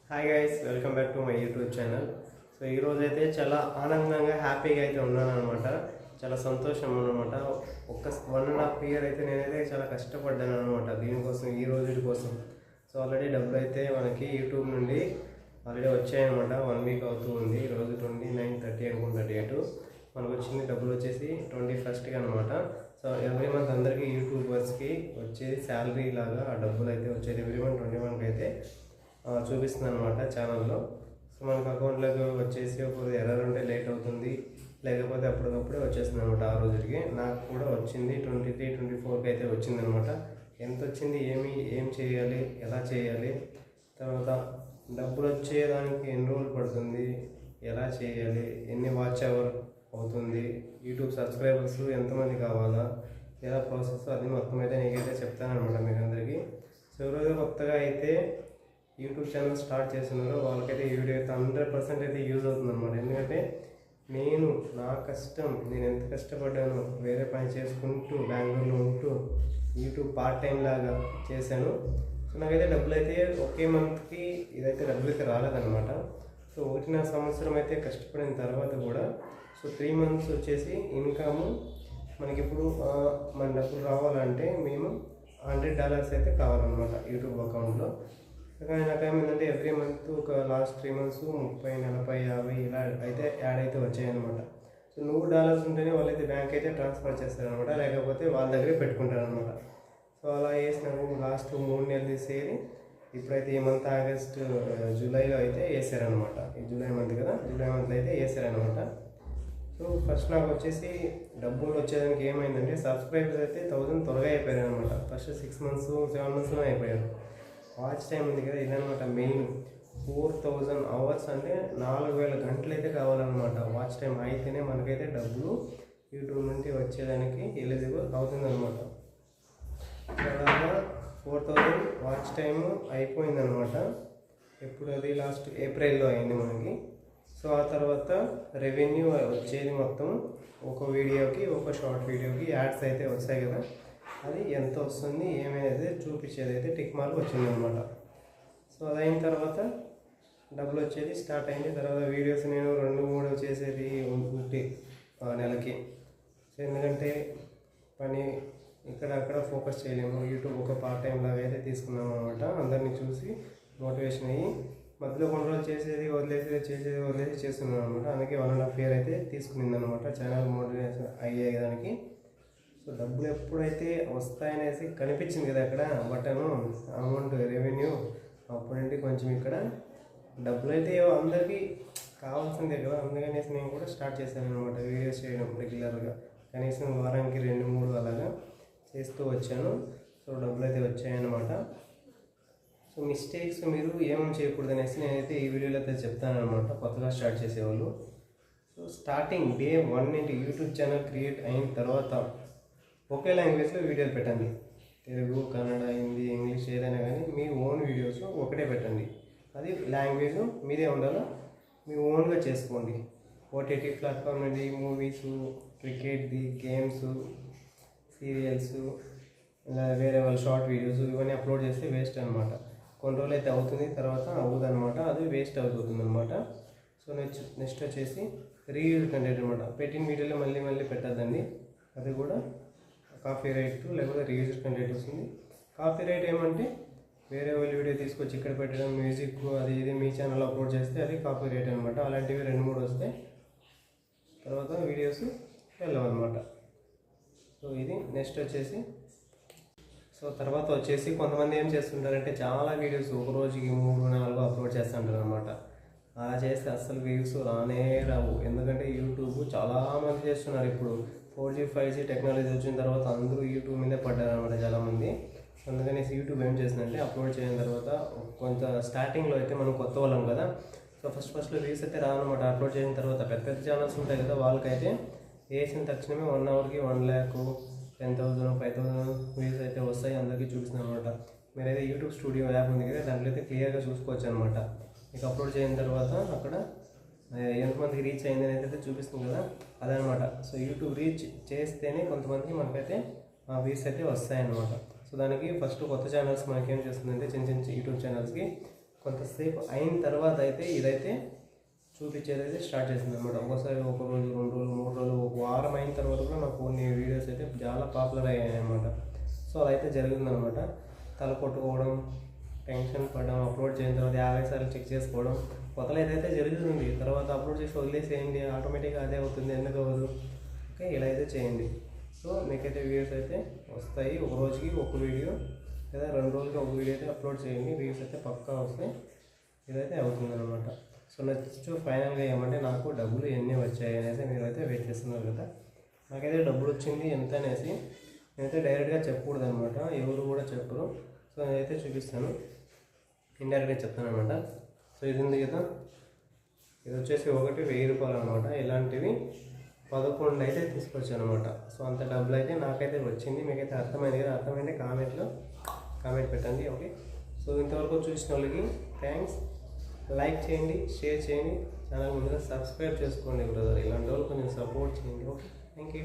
Hi guys, welcome back to my YouTube channel. So ఈరోజు అయితే చాలా ఆనందంగా హ్యాపీగా అయితే ఉన్నాను అనమాట. చాలా సంతోషం అనమాట. ఒక 1.5 ఇయర్ అయితే నేనైతే చాలా కష్టపడ్డాను అనమాట దీనికోసం, ఈ రోజు కోసం. సో ఆల్రెడీ డబ్బులు అయితే మనకి యూట్యూబ్ నుండి ఆల్రెడీ వచ్చాయన్నమాట. 1 వీక్ అవుతూ ఉంది. ఈరోజు 29/30 అనుకుంటా డేటు. మనకు వచ్చింది డబ్బులు వచ్చేసి 21st అనమాట. సో ఎవ్రీ మంత్ అందరికీ యూట్యూబర్స్కి వచ్చేది శాలరీ లాగా ఆ డబ్బులు అయితే వచ్చేది. ఎవ్రీ మంత్ 21కి అయితే చూపిస్తుంది అనమాట ఛానల్లో. సో మనకు అకౌంట్లోకి వచ్చేసి ఒక ఎర్రర్ ఉంటే లేట్ అవుతుంది, లేకపోతే అప్పటికప్పుడే వచ్చేస్తుంది అనమాట. ఆ రోజుకి నాకు కూడా వచ్చింది 23, 24కి అయితే వచ్చిందనమాట. ఎంత వచ్చింది, ఏం చేయాలి, ఎలా చేయాలి, తర్వాత డబ్బులు వచ్చేదానికి ఎన్ని రోజులు పడుతుంది, ఎలా చేయాలి, ఎన్ని వాచ్ అవర్ అవుతుంది, యూట్యూబ్ సబ్స్క్రైబర్స్ ఎంతమంది కావాలా, ఎలా ప్రాసెస్, అది మొత్తం అయితే నీకైతే చెప్తానమాట మీకు అందరికీ. సో ఈరోజు కొత్తగా అయితే యూట్యూబ్ ఛానల్ స్టార్ట్ చేస్తున్నారో వాళ్ళకైతే ఈ వీడియో అయితే 100% అయితే యూజ్ అవుతుంది అనమాట. ఎందుకంటే నా కష్టం, నేను ఎంత కష్టపడ్డాను, వేరే పని చేసుకుంటూ బెంగళూరులో ఉంటూ యూట్యూబ్ పార్ట్ టైం లాగా చేశాను. సో నాకైతే డబ్బులు అయితే ఒకే మంత్కి ఇదైతే డబ్బులు అయితే రాలేదన్నమాట. సో 1.5 సంవత్సరం అయితే కష్టపడిన తర్వాత కూడా సో 3 months వచ్చేసి ఇన్కమ్ మనకి ఇప్పుడు మన డబ్బులు రావాలంటే మేము $100 అయితే కావాలన్నమాట యూట్యూబ్ అకౌంట్లో. కానీ నాకేమైందంటే ఎవ్రీ మంత్ ఒక లాస్ట్ 3 months 30, 40, 50 ఇలా అయితే యాడ్ అయితే వచ్చాయన్నమాట. సో $100 ఉంటేనే వాళ్ళైతే బ్యాంక్ అయితే ట్రాన్స్ఫర్ చేస్తారనమాట, లేకపోతే వాళ్ళ దగ్గరే పెట్టుకుంటారనమాట. సో అలా వేసినాము. లాస్ట్ 3 నెలలు తీసేది ఇప్పుడైతే ఈ మంత్ జూలైలో అయితే వేసారనమాట. ఈ జూలై మంత్ కదా, జూలై మంత్లో అయితే వేసారనమాట. సో ఫస్ట్ నాకు వచ్చేసి డబ్బులు వచ్చేదానికి ఏమైందంటే సబ్స్క్రైబర్స్ అయితే 1000 త్వరగా అయిపోయారు అనమాట. ఫస్ట్ 6 months 7 monthsలో అయిపోయారు. వాచ్ టైం ఉంది కదా, ఇదనమాట మెయిన్. 4000 hours అంటే 4000 గంటలు అయితే కావాలన్నమాట. వాచ్ టైం అయితేనే మనకైతే డబ్బులు యూట్యూబ్ నుండి వచ్చేదానికి ఎలిజిబుల్ అవుతుందన్నమాట. అలాగా 4000 వాచ్ టైం అయిపోయిందనమాట. ఎప్పుడు అది లాస్ట్ ఏప్రిల్లో అయింది మనకి. సో ఆ తర్వాత రెవెన్యూ వచ్చేది మొత్తం ఒక వీడియోకి, ఒక షార్ట్ వీడియోకి యాడ్స్ అయితే వస్తాయి కదా, అది ఎంత వస్తుంది ఏమైనా చూపించేది అయితే టిక్ మార్క్ వచ్చిందనమాట. సో అదైన తర్వాత డబ్బులు వచ్చేది స్టార్ట్ అయింది. తర్వాత వీడియోస్ నేను 2-3 చేసేది ఉంటే నెలకి. సో ఎందుకంటే పని ఇక్కడ అక్కడ ఫోకస్ చేయలేము, యూట్యూబ్ ఒక పార్ట్ టైం లాగా అయితే తీసుకున్నాం అనమాట. అందరినీ చూసి మోటివేషన్ అయ్యి మధ్యలో కొన్ని రోజులు వదిలేసి చేస్తున్నాను అనమాట. అందుకే 1.5 year అయితే తీసుకునింది అనమాట ఛానల్ మోటివేషన్ అయ్యేదానికి. సో డబ్బులు ఎప్పుడైతే వస్తాయనేసి కనిపించింది కదా అక్కడ బటను అమౌంట్ రెవెన్యూ, అప్పుడంటే కొంచెం ఇక్కడ డబ్బులు అయితే అందరికీ కావాల్సిందే కదా, అందుకనేసి నేను కూడా స్టార్ట్ చేశాను అనమాట వీడియోస్ చేయడం రెగ్యులర్గా. కనీసం వారానికి 2-3 అలాగా చేస్తూ వచ్చాను. సో డబ్బులు అయితే వచ్చాయన్నమాట. సో మిస్టేక్స్ మీరు ఏమేమి చేయకూడదు అనేసి నేనైతే ఈ వీడియోలో అయితే చెప్తాను అనమాట, కొత్తగా స్టార్ట్ చేసేవాళ్ళు. సో స్టార్టింగ్ డే 1 నుండి యూట్యూబ్ ఛానల్ క్రియేట్ అయిన తర్వాత ఒకే లాంగ్వేజ్లో వీడియోలు పెట్టండి. తెలుగు, కన్నడ, హిందీ, ఇంగ్లీష్ ఏదైనా కానీ మీ ఓన్ వీడియోస్ ఒకటే పెట్టండి. అది లాంగ్వేజ్ మీదే ఉండాలో మీ ఓన్గా చేసుకోండి. ఓటీటీ ప్లాట్ఫామ్ నుండి మూవీస్, క్రికెట్ది, గేమ్స్, సీరియల్స్, ఇలా వేరే వాళ్ళ షార్ట్ వీడియోస్ ఇవన్నీ అప్లోడ్ చేస్తే వేస్ట్ అనమాట. కొన్ని రోజులు అయితే అవుతుంది, తర్వాత అవ్వదనమాట, అది వేస్ట్ అవుతుంది అనమాట. సో నెక్స్ట్ వచ్చేసి రీయూజ్ కంటెంట్ అనమాట. పెట్టిన వీడియోలో మళ్ళీ పెట్టద్దండి. అది కూడా కాపీ రైట్ లేకపోతే రీయూజ్ కంటెంట్ వస్తుంది. కాపీ రైట్ ఏమంటే వేరే వాళ్ళ వీడియో తీసుకొచ్చి ఇక్కడ పెట్టడం, మ్యూజిక్ అది ఇది మీ ఛానల్లో అప్లోడ్ చేస్తే అది కాపీ రైట్ అనమాట. అలాంటివి 2-3 వస్తే తర్వాత వీడియోస్ వెళ్ళవన్నమాట. సో ఇది నెక్స్ట్ వచ్చేసి తర్వాత వచ్చేసి కొంతమంది ఏం చేస్తుంటారంటే చాలా వీడియోస్ ఒక రోజుకి 3-4 అప్లోడ్ చేస్తుంటారు అనమాట. అలా చేస్తే అస్సలు వ్యూస్ రానే రావు. ఎందుకంటే యూట్యూబ్ చాలామంది చేస్తున్నారు. ఇప్పుడు 4G 5G టెక్నాలజీ వచ్చిన తర్వాత అందరూ యూట్యూబ్ మీదే పడ్డారు అనమాట చాలామంది. అందుకని యూట్యూబ్ ఏం చేసిందంటే అప్లోడ్ చేసిన తర్వాత కొంత స్టార్టింగ్లో అయితే మనం కొత్త వాళ్ళం కదా, సో ఫస్ట్లో వ్యూస్ అయితే రానమాట. అప్లోడ్ చేసిన తర్వాత పెద్ద ఛానల్స్ ఉంటాయి కదా, వాళ్ళకైతే వేసిన తక్షణమే 1 hourకి 1 lakh, 10,000, 5,000 వ్యూస్ అయితే వస్తాయి. అందరికీ చూపిస్తున్నాను అనమాట. మీరైతే యూట్యూబ్ స్టూడియో యాప్ ఉంది కదా, దాంట్లో అయితే క్లియర్గా చూసుకోవచ్చు అనమాట. మీకు అప్లోడ్ చేసిన తర్వాత అక్కడ ఎంతమందికి రీచ్ అయింది అనేది అయితే చూపిస్తుంది కదా, అదనమాట. సో యూట్యూబ్ రీచ్ చేస్తేనే కొంతమందికి మనకైతే వ్యూస్ అయితే వస్తాయన్నమాట. సో దానికి ఫస్ట్ కొత్త ఛానల్స్ మనకి ఏం చేస్తుందంటే చిన్న యూట్యూబ్ ఛానల్స్కి కొంతసేపు అయిన తర్వాత అయితే ఇదైతే చూపించేది అయితే స్టార్ట్ చేసింది అనమాట. ఒకసారి ఒక రోజు, 2 రోజులు, 3 రోజులు, ఒక వారం అయిన తర్వాత కూడా నాకు కొన్ని వీడియోస్ అయితే చాలా పాపులర్ అయ్యాయి అనమాట. సో అదైతే జరిగిందనమాట. తల కొట్టుకోవడం, టెన్షన్ పడడం, అప్లోడ్ చేసిన తర్వాత 50 సార్లు చెక్ చేసుకోవడం, కొత్తలో ఏదైతే జరుగుతుంది. తర్వాత అప్లోడ్ చేసి వదిలేసేయండి, ఆటోమేటిక్గా అదే అవుతుంది, ఎందుకు అవ్వదు. ఓకే, ఇలా అయితే చేయండి. సో మీకైతే వీడియోస్ అయితే వస్తాయి. ఒక రోజుకి ఒక వీడియో లేదా 2 రోజులకి ఒక వీడియో అయితే అప్లోడ్ చేయండి, వ్యూస్ అయితే పక్కా వస్తాయి. ఇదైతే అవుతుందన్నమాట. సో నెక్స్ట్ ఫైనల్గా ఏమంటే నాకు డబ్బులు ఎన్ని వచ్చాయి అనేసి మీరైతే వెయిట్ చేస్తున్నారు కదా. నాకైతే డబ్బులు వచ్చింది ఎంత అనేసి నేనైతే డైరెక్ట్గా చెప్పకూడదు అనమాట, ఎవరు కూడా చెప్పరు. సో నేనైతే చూపిస్తాను, ఇండైరెక్ట్గా చెప్తాను అనమాట. సో ఇది ఉంది కదా, ఇది వచ్చేసి ఒకటి 1000 రూపాయలు అనమాట. ఇలాంటివి 11 అయితే తీసుకొచ్చాను అనమాట. సో అంత డబ్బులు అయితే నాకైతే వచ్చింది. మీకైతే అర్థమైంది కదా, అర్థమైంది కామెంట్లో కామెంట్ పెట్టండి. ఓకే, సో ఇంతవరకు చూసిన వాళ్ళకి థ్యాంక్స్. లైక్ చేయండి, షేర్ చేయండి, ఛానల్ ముందుగా సబ్స్క్రైబ్ చేసుకోండి బ్రదర్. ఇలాంటి వాళ్ళు కొంచెం సపోర్ట్ చేయండి. Okay, thank you.